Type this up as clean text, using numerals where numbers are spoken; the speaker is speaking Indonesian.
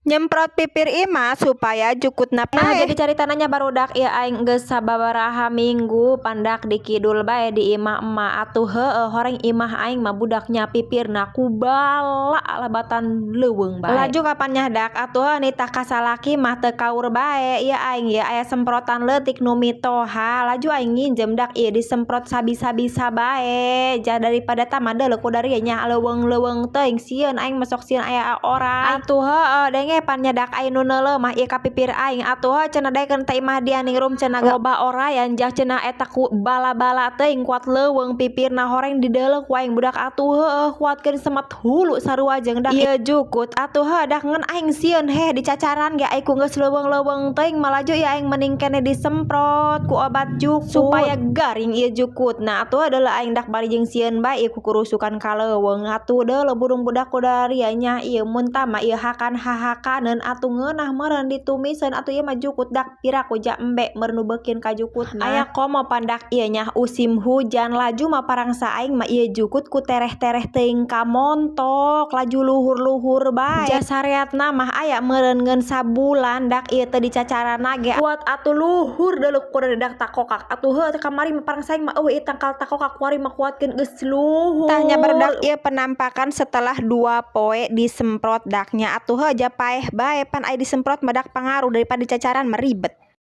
Nyemprot pipir imah supaya jukutna Nah, paeh. jadi carita nanya barudak ieu aing geus sababaraha minggu pandak di kidul bae di imah emak atuh heueuh horeng imah aing mah budaknya pipirna kubala labatan leuweung bae. Laju kapan nyahdak atuh nitah kasalaki mah teu kaur bae ieu aing ieu aya semprotan leutik nu mitoha laju aing nginjem dak ieu disemprot sabisa-bisa bae jah daripada tah mah deuleu ku dari nya leuweung-leuweung teuing sieun aing mah sok sieun aya orang atuh heueuh denge pan nyadak aing nu neuleuh mah ieu ka pipir aing atuh heuh cenah daekeun teh imah dia ningrum cenah loba orayan jah cenah eta ku bala-bala teuing kuat leuweung pipirna horeng dideuleu ku aing budak atuh heueuh kuatkeun semet hulu sarua jeung dak ieu jukut atuh heuh dak ngan aing sieun heh dicacaran ge aing ku geus leuweung-leuweung teuing mah laju ieu aing mending keneh disemprot ku obat jukut supaya garing ieu jukutna atuh deuleu aing dak bari jeung sieun bae ieu ku kurusukan ka leuweung atuh deuleu burung budak kudaria nya ieu mun tah mah ieu hakan hahakaneun atuh ngeunah meureun ditumiseun atuh ieu mah jukut dak piraku ja embe meureun nu beukeun ka jukutna aya komo pandak ieu nya usim hujan laju mah parangsa aing mah ieu jukut ku tereh-tereh teuing ka montok laju luhur-luhur bae jah sareatna mah aya meureun ngeun sabulan dak ieu teu dicacaranna ge kuat atuh luhur deuleu ku dak takokak atuh heuh kamari mah parangsa aing mah eueuh ieu tangkal takokak kuari mah kuatkeun geus luhur tah nya barudak ieu penampakan setelah 2 poe disemprot daknya atuh heuh ja paeh bae pan aya disemprot mah dak pangaruh daripada dicacaran mah ribet.